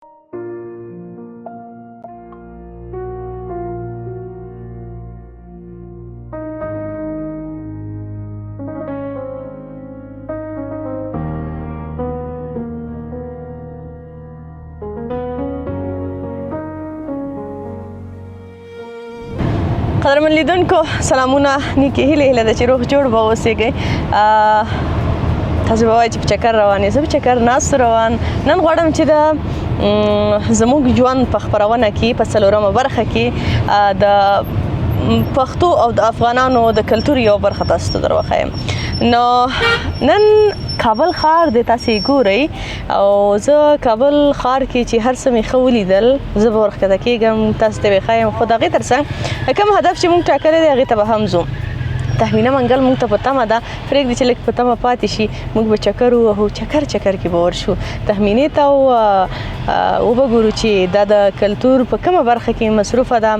قدرمن لیدونکو سلامونه نیکې هیله ده چې روغ جوړ به اوسئ. تاسو به وایئ چې په چکر روان یې، زه په چکر ناست روان. نن غواړم چې د زموږ ژوند په خپرونه کې په 4مه برخه کې د پښتو او د افغانانو د کلتور یو برخه تاسو ته در وښیم. نو نن کابل ښار د تاسې ګورئ او زه کابل ښار کې چې هر څه مې ښه ولیدل زه به ورښکته کېږم تاسو ته به ښایم، خو د هغې تر څنګ کوم هدف چې موږ ټاکلی دی هغې ته به هم ځو. تهمینه منګل موږ ته په تمه ده، پرېږدي چې لږ په تمه پاتې شي، موږ به چکر ووهو، چکر کې به ورشو تهمینې ته وبه ګورو چې دا د کلتور په کومه برخه کې مصروفه ده،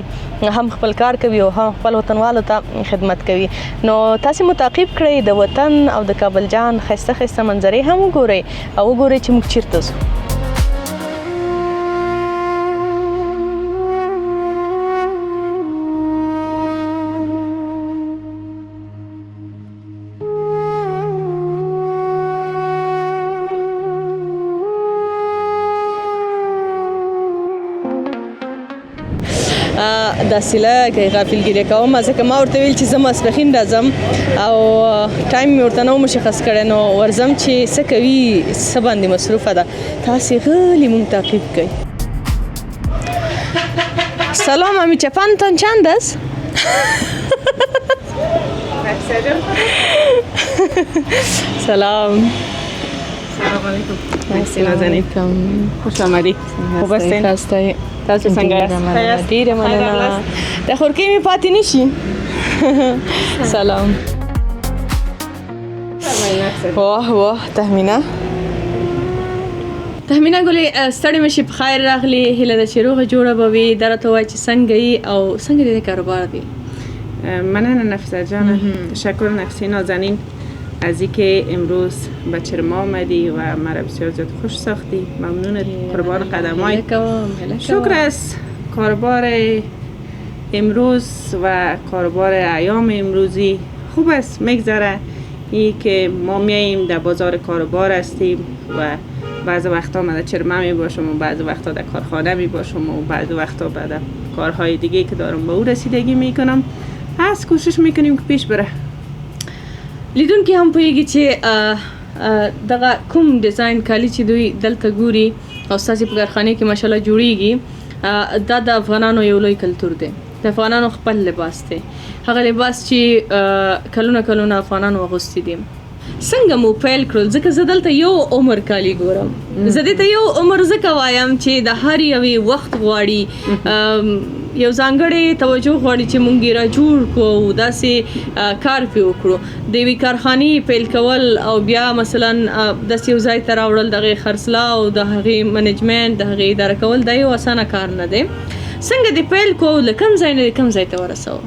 هم خپل کار کوي او هم خپل وطنوالو ته خدمت کوي. نو تاسې مو تعقیب کړئ، د وطن او د کابل جان ښایسته ښایسته منظرې هم وګورئ او وګورئ چې موږ چیرته ځو. داسې لږ غافلګیري کوم، ځکه ما ورته ویل چې زه ماسپښین راځم او ټایم مې ورته نه و مشخص کړی، نو ورځم چې څه کوي، څه باندې مصروفه ده. تاسې غلی مونږ تعقیب کړئ. سلام amichapantон چند است؟ سلام. سلام علیکم. مرسی نازنین. خوش آمدی. خوب هستین؟ هستین؟ تاسو څنګه یاست؟ ډیره مننه. د خورکۍ مې پاتې نشي. سلام. واه واه تهمینه ګلې ستړې مې شي، په خیر راغلې، هیله ده چې روغه جوړه به وي. دا راته ووایه چې څنګه یې او څنګه دې کاروبار دی؟ مننه نفیسه جانم، تشکر نفیسه نازنین از اینکه امروز به چرما آمدی و مرا بسیار زیاد خوش ساختی. ممنونت، قربان قدمای. شکر است. کاربار امروز و کاربار ایام امروزی خوب است، میگذره. این که ما میاییم در بازار کاربار هستیم و بعض وقتا من در چرما می باشم و بعض وقتا در کارخانه می باشم و بعض وقتا بعد کارهای دیگه که دارم به او رسیدگی میکنم. از کوشش میکنیم که پیش بره. لیدونکي هم پوهیږي چې دغه کوم ډیزاین کالي چې دوی دلته ګوري او ستاسې په کارخانې کې ماشاءالله جوړیږي، دا د افغانانو یو لوی کلتور دی. د افغانانو خپل لباس دی، هغه لباس چې کلونه افغانانو اغوستی دي. څنګه مو پیل کړل؟ ځکه زه دلته یو عمر کالي ګورم، زه دې ته یو عمر ځکه وایم چې د هر یوې وخت غواړي، یو ځانګړې توجه غواړي چې مونږ یې را جوړ کړو او داسې کار پرې وکړو. د یوې کارخانې پیل کول او بیا مثلا داسې یو ځای ته راوړل، د هغې خرڅلاو، د هغې منیجمنټ، د هغې اداره کول، دا یو اسانه کار نه دی. څنګه دې پیل کړو؟ له کوم ځای نه کوم ځای ته ورسوه؟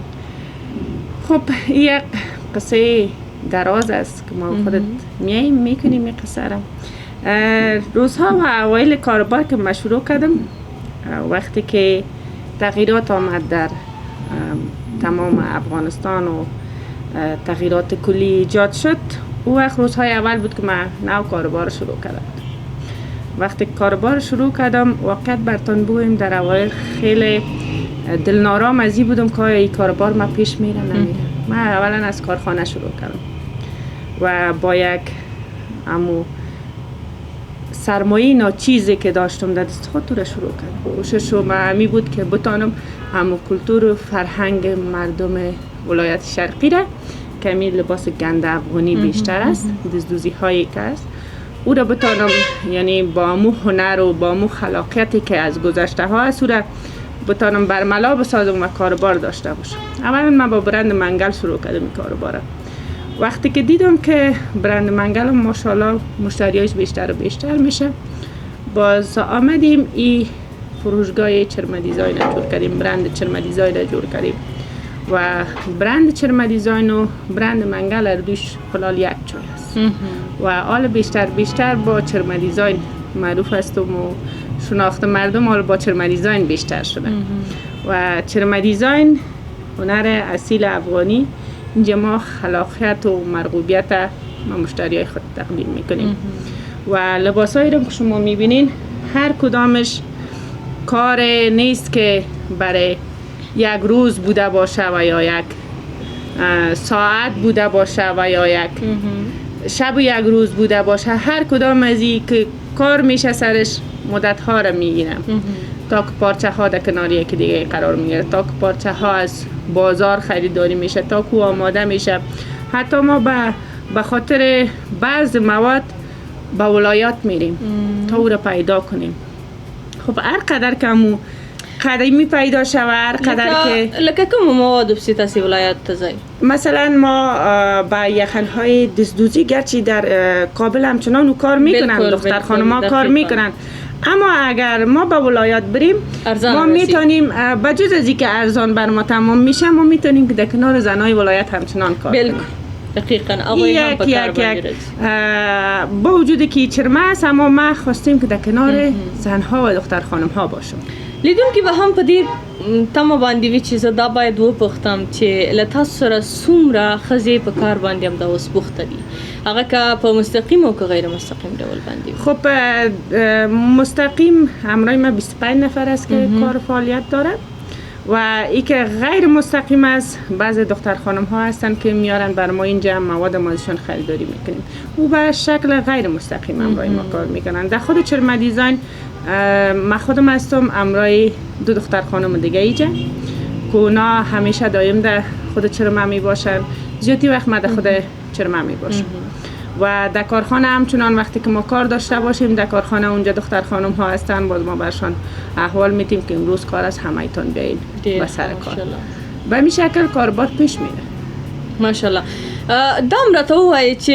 خب یک قصه دراز است که ما خودت میاییم میکنیم این قصه را. روزها و اوایل کاربار که من شروع کردم، وقتی که تغییرات آمد در تمام افغانستان و تغییرات کلی ایجاد شد، او وقت روزهای اول بود که من نو کاربار شروع کردم. وقتی کاربار شروع کردم واقعیت برتون بگویم در اوایل خیلی دلنارام از این بودم که آیا این کاربار ما پیش میره نمیره. من اولا از کارخانه شروع کردم و با یک سرمایه ناچیزی که داشتم در دست خود رو شروع کردم. کوششم همی بود که بتانم همو کلتور و فرهنگ مردم ولایت شرقی را که همی لباس گند افغانی بیشتر است، دزدوزی هایی که است، او را بتانم یعنی با امو هنر و با امو خلاقیتی که از گذشته ها است او را بتانم برملا بسازم و کاربار داشته باشم. اولا من با برند منگل شروع کردم این کاربار. وقتی که دیدم که برند منگل ماشاءالله مشتریایش بیشتر و بیشتر میشه، باز آمدیم این فروشگاه چرم دیزاین جور کردیم، برند چرم دیزاین جور کردیم و برند چرم دیزاین و برند منگل اردوش خلال یک جای است و حال بیشتر با چرم دیزاین معروف هستم و شناخت مردم حالا با چرم دیزاین بیشتر شده و چرم دیزاین هنر اصیل افغانی. اینجا ما خلاقیت و مرغوبیت ما مشتری های خود تقدیم میکنیم و لباس هایی رو که شما میبینین هر کدامش کار نیست که برای یک روز بوده باشه و یا یک ساعت بوده باشه و یا یک شب و یک روز بوده باشه. هر کدام از این که کار میشه سرش مدت ها رو میگیرم تا که پارچه ها در کنار یکی دیگه قرار میگیره، تا که پارچه ها از بازار خریداری میشه، تا که آماده میشه. حتی ما به خاطر بعض مواد به ولایات میریم تا او رو پیدا کنیم. خب هر قدر که همون قدیمی پیدا شود، هر قدر که لکه کوم مواد بسی تاسی ولایت تزای مثلا ما با یخنهای دزدوزی گرچه در کابل همچنان کار میکنن، دختر خانما کار میکنن، اما اگر ما به ولایت بریم ما میتونیم بجز از اینکه ارزان بر ما تمام میشه، ما میتونیم که در کنار زنای ولایت همچنان کار کنیم. دقیقاً آقای هم به کار بگیرد. با وجودی که چرمه است اما ما خواستیم که در کنار زنها و دختر خانم ها باشم. لیدون که به هم په دې تمه باندې وی چې زه دا باید وپوښتم چې له تاسو سره څومره ښځې په کار باندې همدا اوس بوخته دي، هغه که په مستقیم او که غیر مستقیم ډول باندې؟ خب مستقیم همراه ما 25 نفر است که کار فعالیت داره و ای که غیر مستقیم است بعض دختر خانم ها هستن که میارن بر ما اینجا مواد مازشون خریداری میکنیم. او به شکل غیر مستقیم همراه ما کار میکنن. در خود چرم دیزاین ما خودم هستم همراه دو دختر خانم دیگه اینجا که اونا همیشه دایم در خود چرم می باشن، زیادی وقت ما در خود چرم می باشم و در کارخانه همچنان وقتی که ما کار داشته باشیم در کارخانه اونجا دختر خانم ها هستن، باز ما برشان احوال میتیم که امروز کار از همه تان بیایید و سر کار. به این شکل کاربار پیش میره. ماشاءالله. دام راته ووایي چې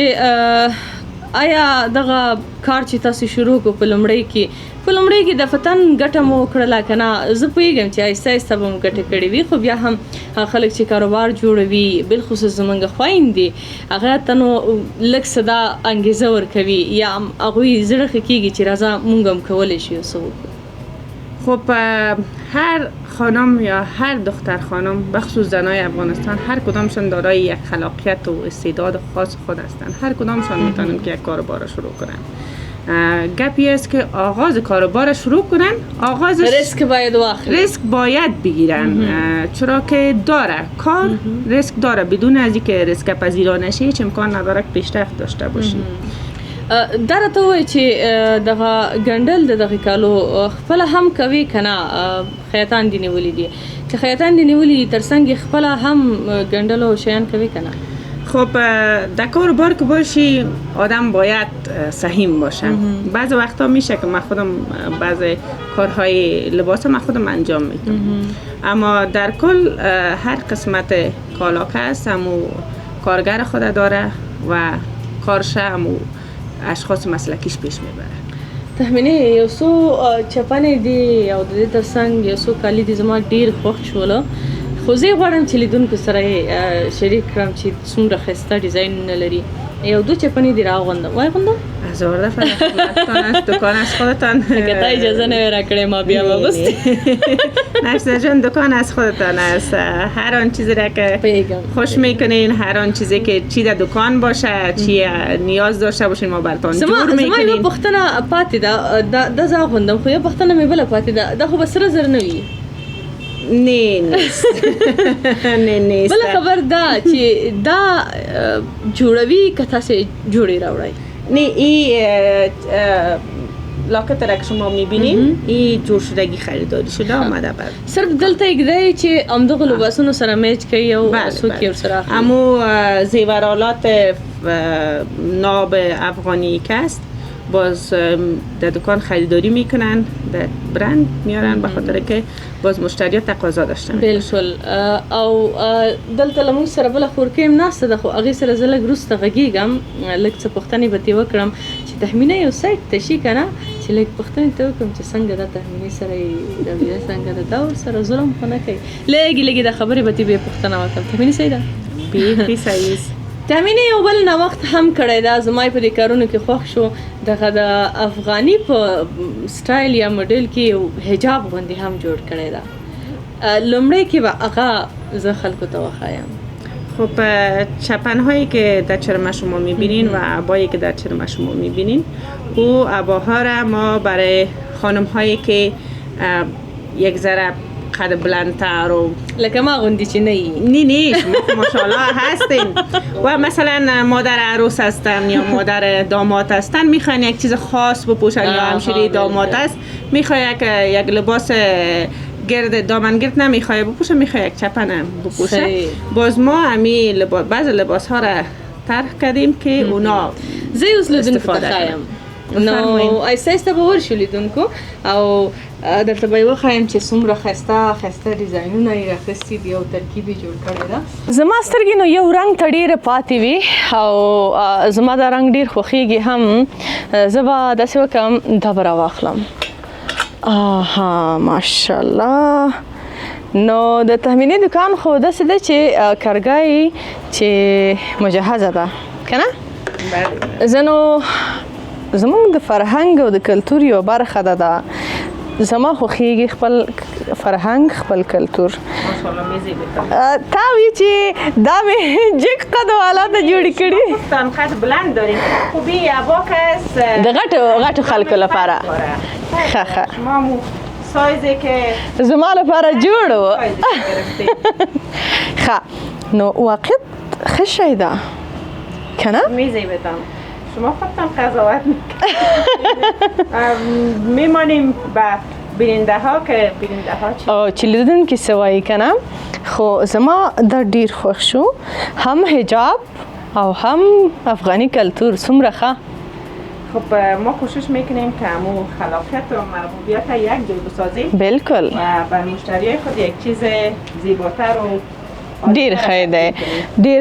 آیا دغه کار چې تاسو شروع کو په لومړی کې د فتن ګټه مو کړله که نه؟ زه پوهېږم چې آهسته آهسته به مو ګټې کړې وي، خو بیا هم خلک چې کاروبار جوړوي بالخصوص زموږ خویندې هغه ته نو لږ څه دا انګېزه ورکوي یا هغوی زړه ښه کېږي چې راځه مونږ هم کولی شو یو څه وکړو. خب هر خانم یا هر دختر خانم بخصوص زنای افغانستان هر کدامشان دارای یک خلاقیت و استعداد خاص خود هستند. هر کدامشان میتونن که یک کاروبار شروع کنن. گپی است که آغاز کاروبار شروع کنن، آغازش ریسک باید واخلن، ریسک باید بگیرن، چرا که داره کار ریسک داره، بدون از اینکه ریسک پذیرانه نشه هیچ امکان نداره که پیشرفت داشته باشی. دا راته ووایي چې دغه ګنډل د دغې کالو خپله هم کوي که نه؟ خیاطان دې نیولي دي، چې خیاطان دې نیولي دي تر څنګ خپله هم ګنډل او شیان کوي که نه؟ خب در کاروبار که باشی آدم باید سهیم باشه. بعض وقتا میشه که من خودم بعض کارهای لباس من خودم انجام میدم، اما در کل هر قسمت کالا که هست همو کارگر خود داره و کارشه همو اشخاص مسلکیش پیش میبره. تهمینه یو څو چپنې دي او د دې تر څنګ یو څو کالي دي زما ډېر خوښ شوله، خو زه غواړم چې لیدونکو سره یې شریک کړم چې څومره ښایسته ډیزاینونه لري. یو دو چپنې دي راغوندم، وایغوندم؟ هزار دفعه در خدمتتان است، دکان از خودتان. که تا اجازه نمی راکړې ما بیا بگستی. نفسه جان دکان از خودتان است. هر آن چیزی را که خوش میکنین، هر آن چیزی که چی در دکان باشه، چی نیاز داشته باشین ما براتون جور میکنین. زما یو پوښتنه پاتې ده، دا زه اغوندم خو یو پوښتنه مې بله پاتې ده، دا خو به سره زر نه وي؟ نه نیست. نه نیست. بله خبر ده چې دا جوړوي که تاسې جوړې راوړئ؟ نه این لاکت را که شما میبینین این جور شدگی خریداری شده آمده بعد صرف دلته یگده چې امدغه لباسونو سره میچ کوي او څوک یې ورسره اخلي؟ امو زیورالات ناب افغانی که است باز در دکان خریداری میکنن، در برند میارن به خاطر که باز مشتری تقاضا داشتن. بالکل. او دلته لمون سره بل خورکیم ناسته ده، خو هغې سره زه لږ وروسته غږیږم، لږ څه پوښتنې به ترې وکړم چې تهمینه یو سایټ ته شي که نه، چې لږ پوښتنې ته وکړم چې څنګه ده تهمینې سره یې رویه څنګه ده، دا ورسره ظلم خو نه کوي. لږې د خبرې به ترې بیا پوښتنه وکړم. تهمینې صحیح ده؟ بیخي صحیح است. تامینه یو بل نوښت هم کړی دا زما په دې کارونو کې خوښ شو دغه د افغاني په سټایل یا ماډل کې یو حجاب غوندې هم جوړ کړی دا لومړی کې به هغه زه خلکو ته وښایم. خب چپن هایی که در چرم شما میبینین و عبایی که در چرم شما میبینین او عباها را ما برای خانم هایی که یک ذره قد بلندتر و لکه ما غوندی چې نه یی نه شما ماشاءالله هستین و مثلا مادر عروس هستن یا مادر داماد هستن میخواین یک چیز خاص بپوشن یا همشیره داماد است میخوای یک لباس گرد دامنگرد نمیخوای بپوشه میخوای یک چپن بپوشه باز ما همی بعض لباس ها را طرح کردیم که اونا زه اوس لیدونکو ته ښایم نو ایسته به ورشو لیدونکو او دلته به یې وښایم چې څومره ښایسته ډیزاینونه یې راخیستي دي او ترکیب یې جوړ کړی ده. زما سترګې نو یو رنګ ته ډېرې پاتې وي او زما دا رنګ ډېر خوښیږي هم. زه به داسې وکړم دا به راواخلم. آها ماشاءالله. نو د تهمینې دکان خو داسې ده چې کارګاه چې مجهزه ده که نه؟ زه نو زموږ د فرهنګ او د کلتور یوه برخه ده دا زما خوښیږي خپل فرهنگ خپل کلتور. تا وی چې دا مې جګ قد والا ته جوړې کړي پښتون قد بلند داریم خوبی عبا کس د غټو خلکو لپاره ښه شما مو سایزی که زما لپاره جوړ و ښه نو واقعیت ښه شی ده که نه؟ میزیبتم شما خودتان قضاوت میمانیم به بیننده ها که بیننده ها چی لیدن که سوایی کنم. خو زما دا ډیر خوښ شو هم حجاب او هم افغانی کلتور څومره ښه. خب ما کوشش میکنیم که همون خلاقیت و مرغوبیت یک جای بسازیم بالکل و بر مشتریای خود یک چیز زیباتر و ډیر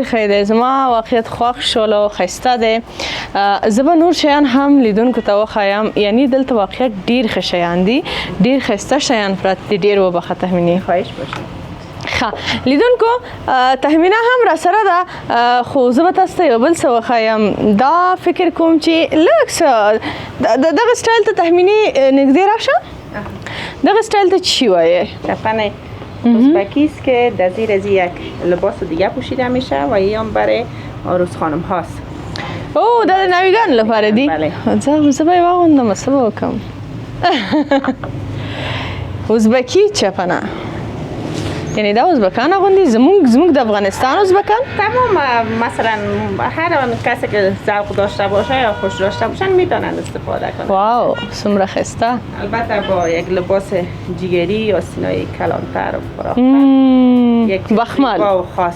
ښه دی زما واقعیت خوښ شول او ښایسته دی. زه به نور شیان هم لیدونکو ته وښایم یعنی دلته واقعیت ډیر ښه شیان دي ډیر ښایسته شیان پراته دي. ډیر وبخښه تهمینې خواهش باشه. ښه لیدونکو تهمینه هم را سره ده خو زه به تاسو ته یو بل څه وښایم. دا فکر کوم چې لږ څه دغه سټایل ته تهمینې نږدې راشه. دغه سټایل ته چی وایې؟ چپن ازبکی است که در زیر از یک لباس دیگه پوشیده میشه و این هم برای عروس خانم هاست. او دا د نویګان لپاره دی. بله زه به یې واغوندم څه به وکړم. ازبکی چپنه یعنی دا ازبکان اغوندي زمونږ د افغانستان ازبکان تمام مثلا هر کسی که ذوق داشته باشه یا خوش داشته باشن میتونن استفاده کنن. واو څومره ښایسته. البته با یک لباس جگری یا سینای کلانتر و فراختر یک بخمل با خاص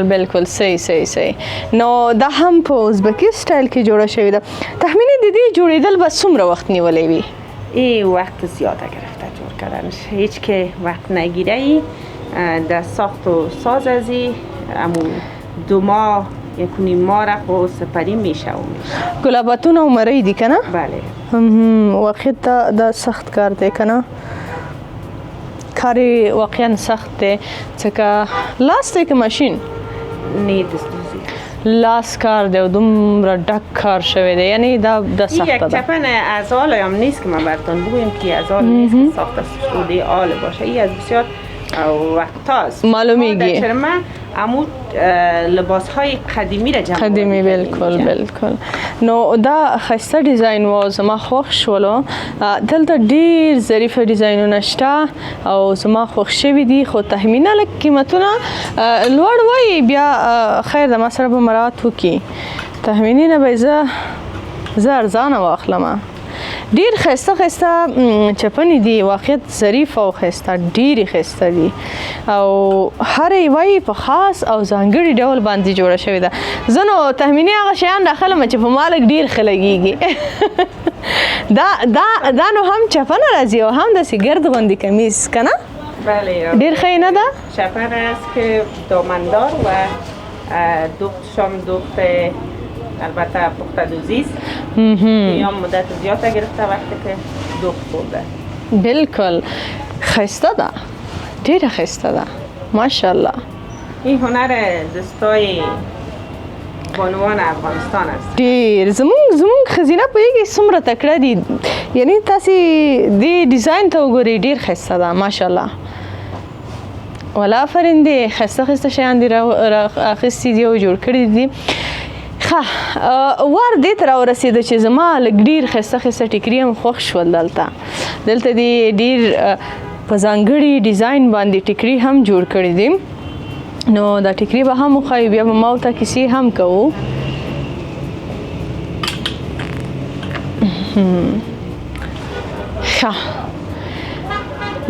بالکل صحیح. نو دا هم په ازبکی سټایل کې جوړه شوې ده. تهمینې د دې جوړېدل به څومره وخت نیولی وي؟ این وقت زیاده گرفته جور کردنش هیچ که وقت نگیره ای در ساخت و ساز ازی امون 2 ماه 1.5 ماه را خو سپری میشه گلاباتون و مری دی کنه؟ بله واقعیت دا سخت کار دی کنه کاری واقعا سخت دی ځکه لاس دی که ماشین؟ نه دستوزی لاس کار دی و دومره ډک کار شوی دی یعنی دا سخته ده. یک چپن از آل هم نیست که من براتون بگویم که از آل نیست که ساخته شده آل باشه این از بسیار وقت هاست معلومیگی در چرمه امو لباس های قدیمی را جمع قدیمی بالکل نو دا خسته ډیزاین و زما خوښ شولو دلته ډیر ظریف ډیزاینونه شته او زما خوښ شوي دي خو تهمینه لږ قیمتونه لوړ وایي بیا خیر د ما سره به مراعات وکړي تهمینې نه به زه ارزانه واخلمه ډیر خسته چپنې دي واقعیت ظریف او خسته ډیرې خسته دي او هر یوه په خاص او ځانګړي ډول باندې جوړه شوې ده زه نو تهمینې هغه شیان راخلم چې په ما لږ ډیر ښه لګیږي دا نو هم چپنه راځي او هم داسې ګرد غوندې کمیز که نه بله ډیر ښه نه ده چپن است که دامندار و دوختشان دوخت البته پخته دوزی است یا مدت زیاد گرفته وقتی که دوخت برده بالکل خسته ده ډیره خسته ده ماشاءالله این هنر دستای بانوان افغانستان است. ډیر زمونږ خزینه پوهیږي څومره تکړه دي، یعنی تاسې دې ډیزاین ته وګورئ ډیر ښایسته ده ماشاءالله. ولا آفرین دی، ښایسته شیان دي رااخیستي دي او جوړ کړي دي. ښه وار دې ته راورسېده چې زما لږ ډېر ښایسته ټیکري هم خوښ شول. دلته دې ډېر په ځانګړي ډیزاین باندې ټیکري هم جوړ کړي دي، نو دا ټیکري به هم وښایو، بیا به ما ورته کیسې هم کوو. ښه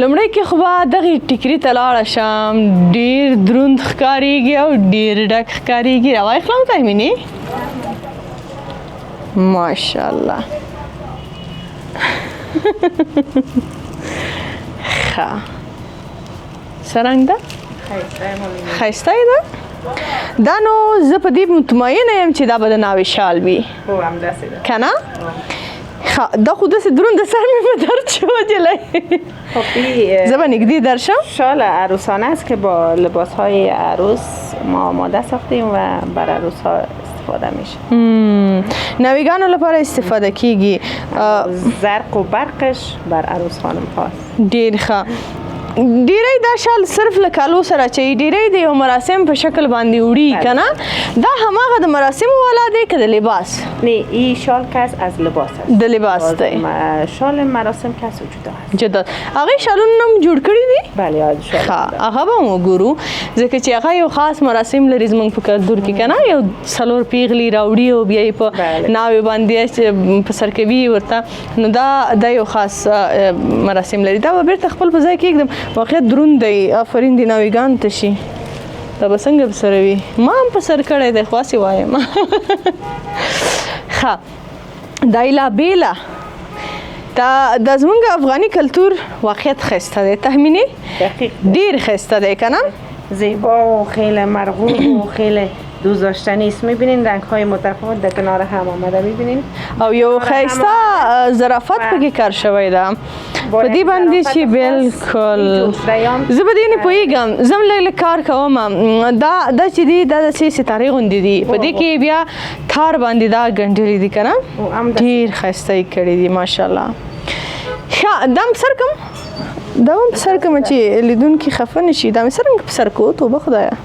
لومړی کې خو به دغې ټیکري ته لاړه شم، ډېر دروند ښکارېږي او ډېر ډک ښکارېږي. راواخلم تهمینې؟ ماشاءالله. ښه څرنګه ده؟ ښایسته یې ده. دا نو زه په دې مطمئنه یم چې دا به د ناوې شال وي، که نه؟ دا خو داسې دروند سر مې به درد شو وجلی. زه به نږدې درشم. شال عروسانه است که با لباس های عروس ما آماده ساختیم و بر عروس ها استفاده میشه. نویگانو لپاره استفاده کیږي. زرق و برقش بر عروس خانم هاست. ډیر ښه. ډیری دا شال صرف له کالو سره چي ډیری د یو مراسم په شکل باندې وړي کنه. دا هماغه د مراسم والا دی که د لباس؟ نه این شال کس از لباس است. د لباس دی. شال مراسم کس وجود است. جدا هغه شالونه هم جوړ کړي دي؟ بله شال. هغه به وګورو ځکه چې هغه یو خاص مراسم لري زموږ په کلتور کې کنه. یو څلور پیغلي راوړي او بیا یې په ناوې باندې په سر کوي ورته، نو دا یو خاص مراسم لري. دا به بیرته خپل په ځای کې کېږدم. واقعیت دروند دی. آفرین دی ناویګان ته شي. دا به څنګه په سره وي؟ ما هم په سر کړی دی خو هسې وایم. ښه دا لا بیله دا زمونږ افغاني کلتور واقعیت ښایسته دی. تهمینې ډېر ښایسته دی که نه؟ زیبا و خیلی مرغوب و خیلی دوست داشتنی است. میبینین رنگ های متفاوت در کنار هم آمده میبینین او یو ښایسته ظرافت پکې کار شوی ده په دې باندې چې بالکل زه به دې نه پوهېږم. زه هم لږ کار کوم. دا چې دي دا داسې ستارې غوندې دي، په دې کې بیا تار باندې دا ګنډلي دي که نه. ډېر ښایسته یې کړي دي ماشاءالله. ښه دا هم سر کړم، دا هم سر کړم چې لیدونکي خفه نه شي. دا مې څرنګه په سر کوو؟ توبه خدایه.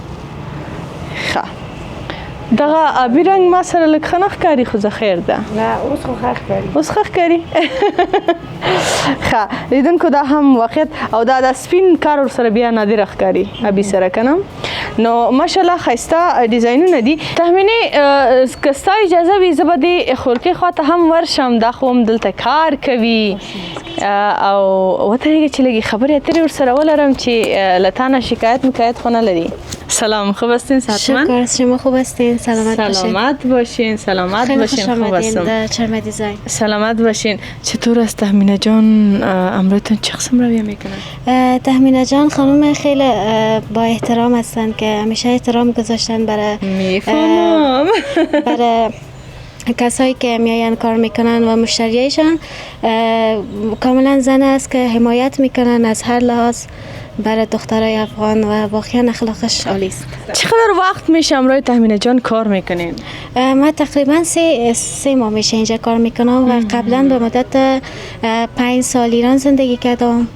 ښه دغه آبي رنګ ما سره لږ ښه نه ښکاري، خو زه خیر ده. نه اوس خو ښه ښکاري. اوس ښه ښکاري. ښه لیدونکو دا هم واقعیت او دا سپین کار ورسره بیا نادره ښکاري آبي سره که نه. نو ماشاءالله ښایسته ډیزاینونه دي. تهمینې که ستا اجازه وي زه به دې خورکۍ خواته هم ورشم. دا خو هم دلته کار کوي او وترېږه چې لږې خبرې اترې ورسره ولرم چې له تا نه شکایت مکایت خو نه لري. سلام، خوب هستین؟ صحتمند؟ شکر، شما خوب هستین؟ سلامت باشین. سلامت باشین. سلامت باشین. خوب هستم. در چرم دیزاین. سلامت باشین. چطور است تهمینه جان؟ امروزتون چه قسم رویه میکنن؟ تهمینه جان خانم خیلی با احترام هستند که همیشه احترام گذاشتن برای کسایی که میاین کار میکنن و مشتریایشان. کاملا زن است که حمایت میکنن از هر لحاظ برای دخترای افغان و واقعا اخلاقش عالی است. چقدر وقت میشه امروز تهمینه جان کار میکنین؟ ما تقریبا 3 ماه میشه اینجا کار میکنم و قبلا به مدت 5 سال ایران زندگی کردم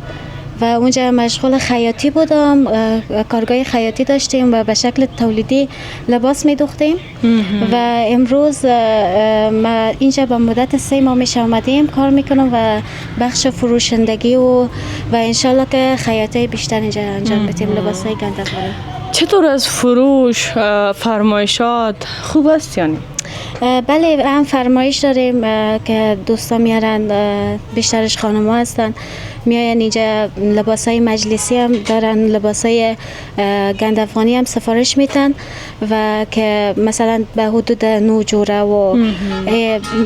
و اونجا مشغول خیاطی بودم. کارگاه خیاطی داشتیم و به شکل تولیدی لباس میدوختیم و امروز ما اینجا به مدت 3 ماه میشه آمدیم کار میکنم و بخش فروشندگی و انشالله که خیاطی بیشتر اینجا انجام بدیم. لباس های گنده افغانی. چطور از فروش فرمایشات خوب است یعنی؟ بله هم فرمایش داریم که دوستان میارن، بیشترش خانم ها هستن، میاین اینجا لباس های مجلسی هم دارن، لباس های گند افغانی هم سفارش میتن و که مثلا به حدود 9 جوره و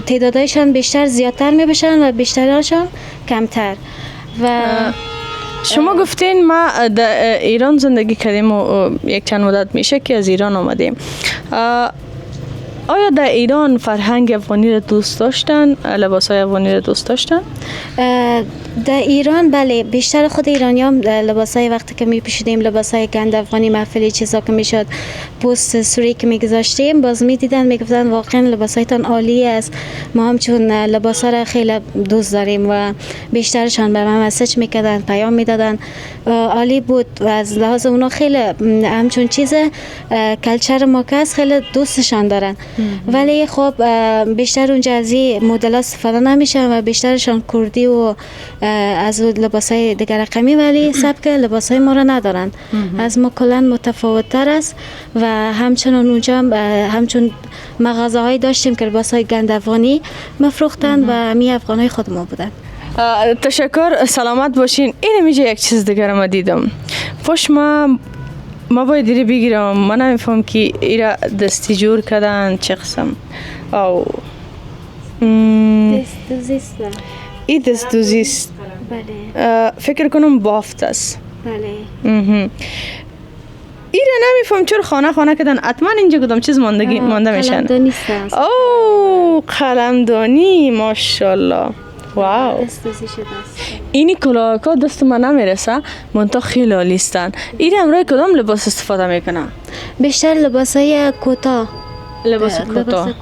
تعدادایشان بیشتر زیادتر میبشن و بیشترشان کمتر. و شما گفتین ما در ایران زندگی کردیم و یک چند مدت میشه که از ایران آمدیم. آیا در ایران فرهنگ افغانی را دوست داشتن؟ لباسای افغانی را دوست داشتن؟ در ایران بله، بیشتر خود ایرانی هم لباسای وقتی که می پوشیدیم، لباسای گند افغانی محفلی چیزا که میشد پوست سوری که میگذاشتیم، باز میدیدن میگفتن واقعا لباسایتان عالی است. ما هم چون لباسا را خیلی دوست داریم و بیشترشان به من مسیج میکردن، پیام میدادن، عالی بود و از لحاظ اونا خیلی همچون چیز کلچر ما که است خیلی دوستشان دارن. ولی خب بیشتر اونجا از این مدل استفاده نمیشن و بیشترشان کردی و از لباسای دیگر رقمی، ولی سبک لباسای ما را ندارن. از ما کلا متفاوت تر است و همچنان اونجا همچون مغازه هایی داشتیم که لباسای گند افغانی مفروختن و همی افغانای خود ما بودن. تشکر، سلامت باشین. این میشه یک چیز دیگر ما دیدم پشت ما باید دیره بگیرم، من نمیفهم که ایرا دستی جور کردن چه قسم او دست دوزیست. ای دست دوزیست. بله. فکر کنم بافت است. بله. ایرا نمیفهم چرا خانه کردن، حتما اینجا کدام چیز مانده میشن. قلمدانی است. او قلمدانی، ماشاءالله. واو. دست دوزی شده است. اینی کلاهکا دست من نمیرسه، منتها خیلی عالی هستن. ایرا امروز کدام لباس استفاده میکنن؟ بیشتر لباسای کوتاه. لباس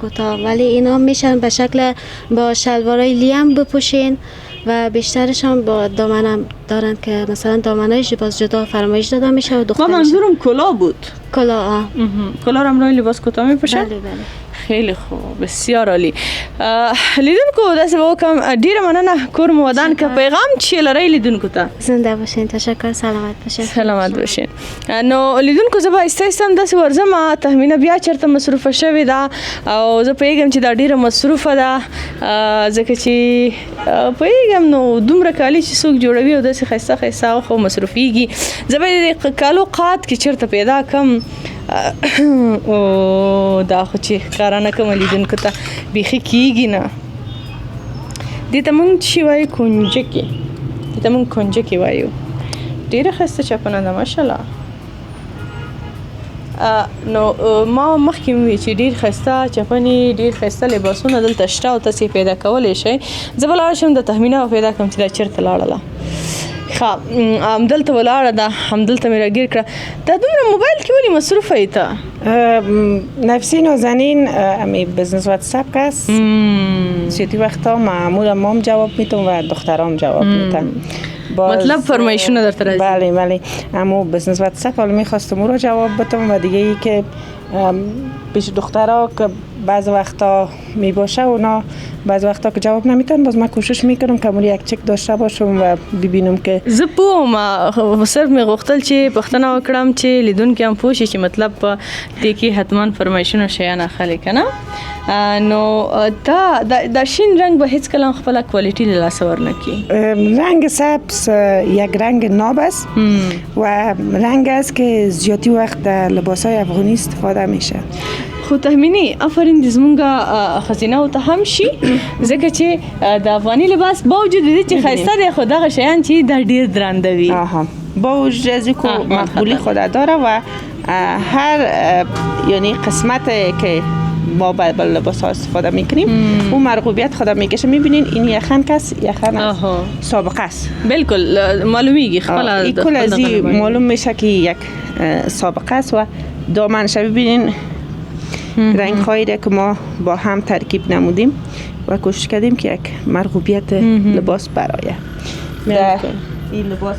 کوتاه، ولی اینا میشن به شکل با شلوارای لیم بپوشین و بیشترشان با دامنم دارن که مثلا دامنایش باز جدا فرمایش داده میشه و دخترش. ما منظورم کلاه بود. کلاه. کلاه هم روی لباس کوتاه میپوشن؟ بله. خیلی خوب، بسیار عالی. لیدونکو دست با کم دیر مننه کورم ودان که پیغام چی لرای لیدونکو تا زنده باشین. تشکر، سلامت باشین. سلامت باشین. نو لیدونکو زبا استایستم دست ورزم تخمینه بیا چرته مصروف شوی دا او زه پیغام چې دا ډیره مصروفه ده ځکه چې پیغام نو دومره کالی چې څوک جوړوي او داسې خسته خو مصروفيږي. زه به کالو قات کې چرته پیدا کم او دا خو چې کارانه کوم لیدونکو ته بیخي کیږي نه. دې ته مونږ چې وایو کنجکي، دې ته مونږ کنجکي وایو. ډېره ښایسته چپنه ده ماشاءالله. نو ما مخکې وی چې ډېر ښایسته چپنې، ډېر ښایسته لباسونه دلته شته او تاسې پیدا کولی شئ. زه به لاړ شم د تخمینه پیدا کړم چې دا چېرته لاړله. ښه، همدلته ولاړه ده، همدلته مې راګیر کړه. دا دومره موبایل کې ولې مصروفه یې ته؟ نفسی نازنین امی بزنس واتساپ است. سیتی وقتا معمولا مام جواب میتون و دخترام جواب میتن. مطلب فرمایشونه در طرف. بله اما بزنس واتساپ حالا میخواستم او را جواب بدم و دیگه ای که پیش دخترها که بعض وقتا میباشه اونا بعض وقتا که جواب نمیتن، باز من کوشش میکنم که مولی یک چک داشته باشم و ببینم که زه پوهم. صرف می غوښتل چې پښتنه وکړم چې لیدونکي هم پوه شي چې مطلب په دې کې حتما فرمایشونه شیان اخلي کنه. نو دا شین رنگ به هیڅ کله خپل کوالیتی له لاسه ورنکي. رنگ سبز یک رنگ ناب است و رنگ است که زیادی وقت در لباسای افغانی استفاده میشه. خو تهمینی افرین د زمونږه خزینه او ته هم شي ځکه چې د افغاني لباس با وجود دې چې ښایسته دی خو دغه شیان چې دا ډېر درانده وي. با وجود از که مقبولی خود داره و هر یعنی قسمت که ما با لباس ها استفاده میکنیم اون مرغوبیت خود میکشه. میبینین این یخن کس یخن است سابقه است. بالکل معلومیږي خپل این کل از این معلوم میشه که یک سابقه است و دامنش ببینین رنگ هایی که ما با هم ترکیب نمودیم و کوشش کردیم که یک مرغوبیت لباس برایه. در این لباس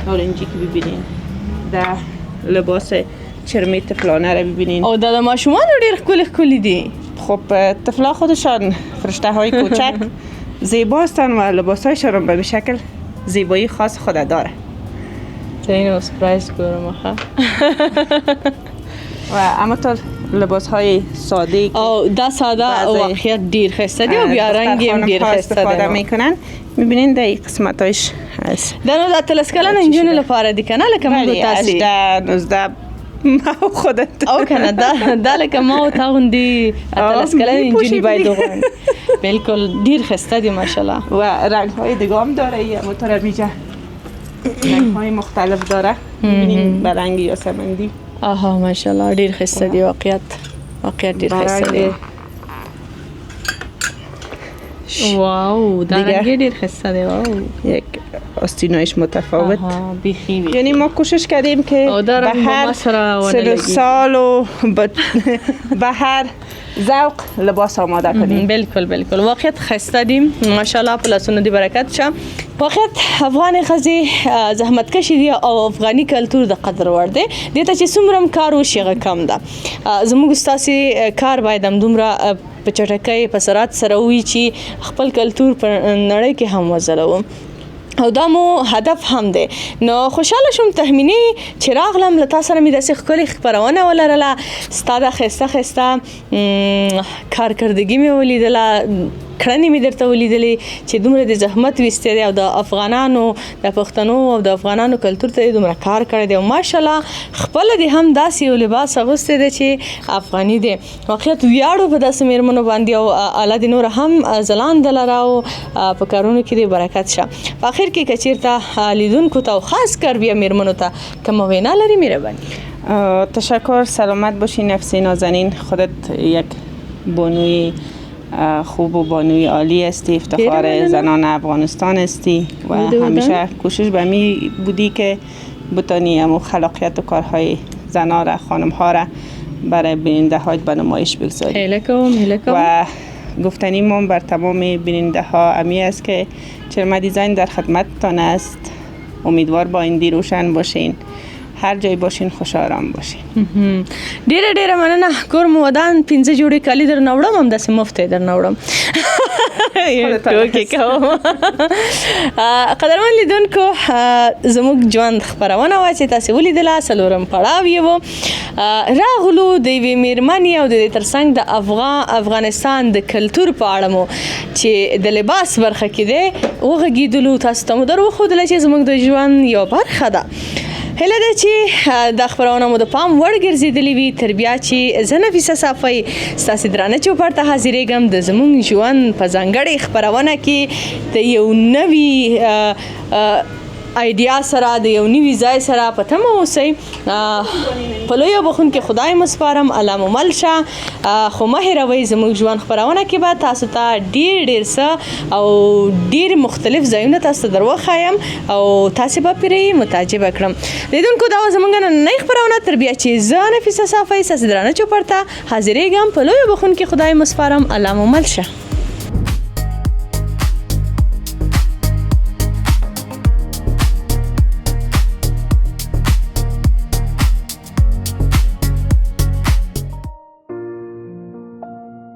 نارنجی که ببینین، در لباس چرمی طفلانه رو ببینین. او دا ماشومان ډېر ښکلي دي. خب طفلا خودشان فرشته های کوچک زیباستن و لباس هایشان به شکل زیبایی خاص خود داره. اینو سپرایز کنم آخه. و اما تو لباس های ساده او دا ساده واقعیت ډیر ښایسته دی او بیا رنگ هم ډیر ښایسته استفاده میکنن. میبینین در این قسمتاش هست. دا نو د اتلس کلن نجونو لپاره دی کنه لکه موږ تاسو 18 ما خودت او کنه دا لکه ما تا غوندي اتلس کلن نجونی باید وغوند. بالکل ډیر ښایسته دی ماشاءالله. و رنگ های دیگه هم داره. یه موتور میجه رنگ های مختلف داره. میبینین برنگ یاسمندی. آها ماشاءالله ډیر ښایسته دی واقعیت ډیر ښایسته دی. آستینایش واو دیگه. در رنگی دیر خسته دی. واو یک آستینایش متفاوت. بیخی یعنی ما کوشش کردیم که دارم به هر ماما سر سن و سال و به هر ذوق لباس آماده کنیم. بالکل واقعیت خسته دیم ماشاءالله پلاسونو دی برکت شه. واقعیت افغان خزي زحمت کشي دي او افغاني کلتور د قدر ور دي دته چې څومره کار وشي کم ده. زموږ استاسي کار باید هم دومره په چټکۍ په سرعت سره وي چې خپل کلتور په نړۍ کې هم وځلو او دا مو هدف هم دی. نو خوشاله شوم تهمینی چې راغلم لتا سره مې داسې ښکلې خپرونه ولرله. ستا د ښایسته کارکردګي مې ولیدله، کړنې مې درته ولیدلې چې دومره د زحمت ویستی دی او د افغانانو د پښتنو او د افغانانو کلتور ته دومره کار کړی دی او ماشاءالله خپله دې هم داسې یو لباس اغوستی دی چې افغاني دی. واقعیت ویاړو په داسې مېرمنو باندې او الله دې نوره هم ځلانده لره او په کارونو کې دې برکت شه. په آخر کې که چېرته لیدونکو ته او خاص کر بیا مېرمنو ته کومه وینا لري مهرباني؟ تشکر، سلامت باشی نفسی نازنین. خودت یک بانوی خوب و بانوی عالی هستی، افتخار زنان افغانستان هستی و همیشه کوشش به می بودی که بتانی همون خلاقیت و کارهای زنان را، خانم ها را برای بیننده ها به نمایش بگذاری. و گفتنی ما بر تمام بیننده ها امی است که چرمه دیزاین در خدمتتان است. امیدوار با این دی روشن باشین، هر جای باشین خوش آرام باشین. ډیره مننه. کور مو ودان 15 جوړې کالي در نوړم هم داسې مفت در نوړم. ټوکې کوم. قدرمن لیدونکو زموږ ژوند خپرونه وه چې تاسې ولیدله، څلورم پړاو یې و. راغلو د یوې مېرمنې او د دې ترڅنګ د افغانستان د کلتور په اړه مو چې د لباس برخه کې دی وغږېدلو، تاسو ته مو در وښودله چې زموږ د ژوند یوه برخه ده. هله ده چې دا خبرونه مو د پام وړ ګرځېدلې وي. تر بیا چې زه نفیسه صافی ستاسې درانه چوپړ ته حاضرېږم د زموږ ژوند په ځانګړې خپرونه کې د یو نوي آیډیا سره، د یو نوي ځای سره په تمه اوسئ. په لویو بخونکي خدای مو سپارم، الله مو مل شه. خو مه هېروئ زموږ ژوند خپرونه کې به تاسو ته ډېر څه او ډېر مختلف ځایونه تاسو ته در وښایم او تاسې به پرې متعجبه کړم. لیدونکو دا وه زموږ نننۍ خپرونه. تر بیا چې زه نفیسه صافی ستاسې درانه چوپړ ته حاضرېږم، په لویو بخونکي خدای مو سپارم، الله مو مل شه.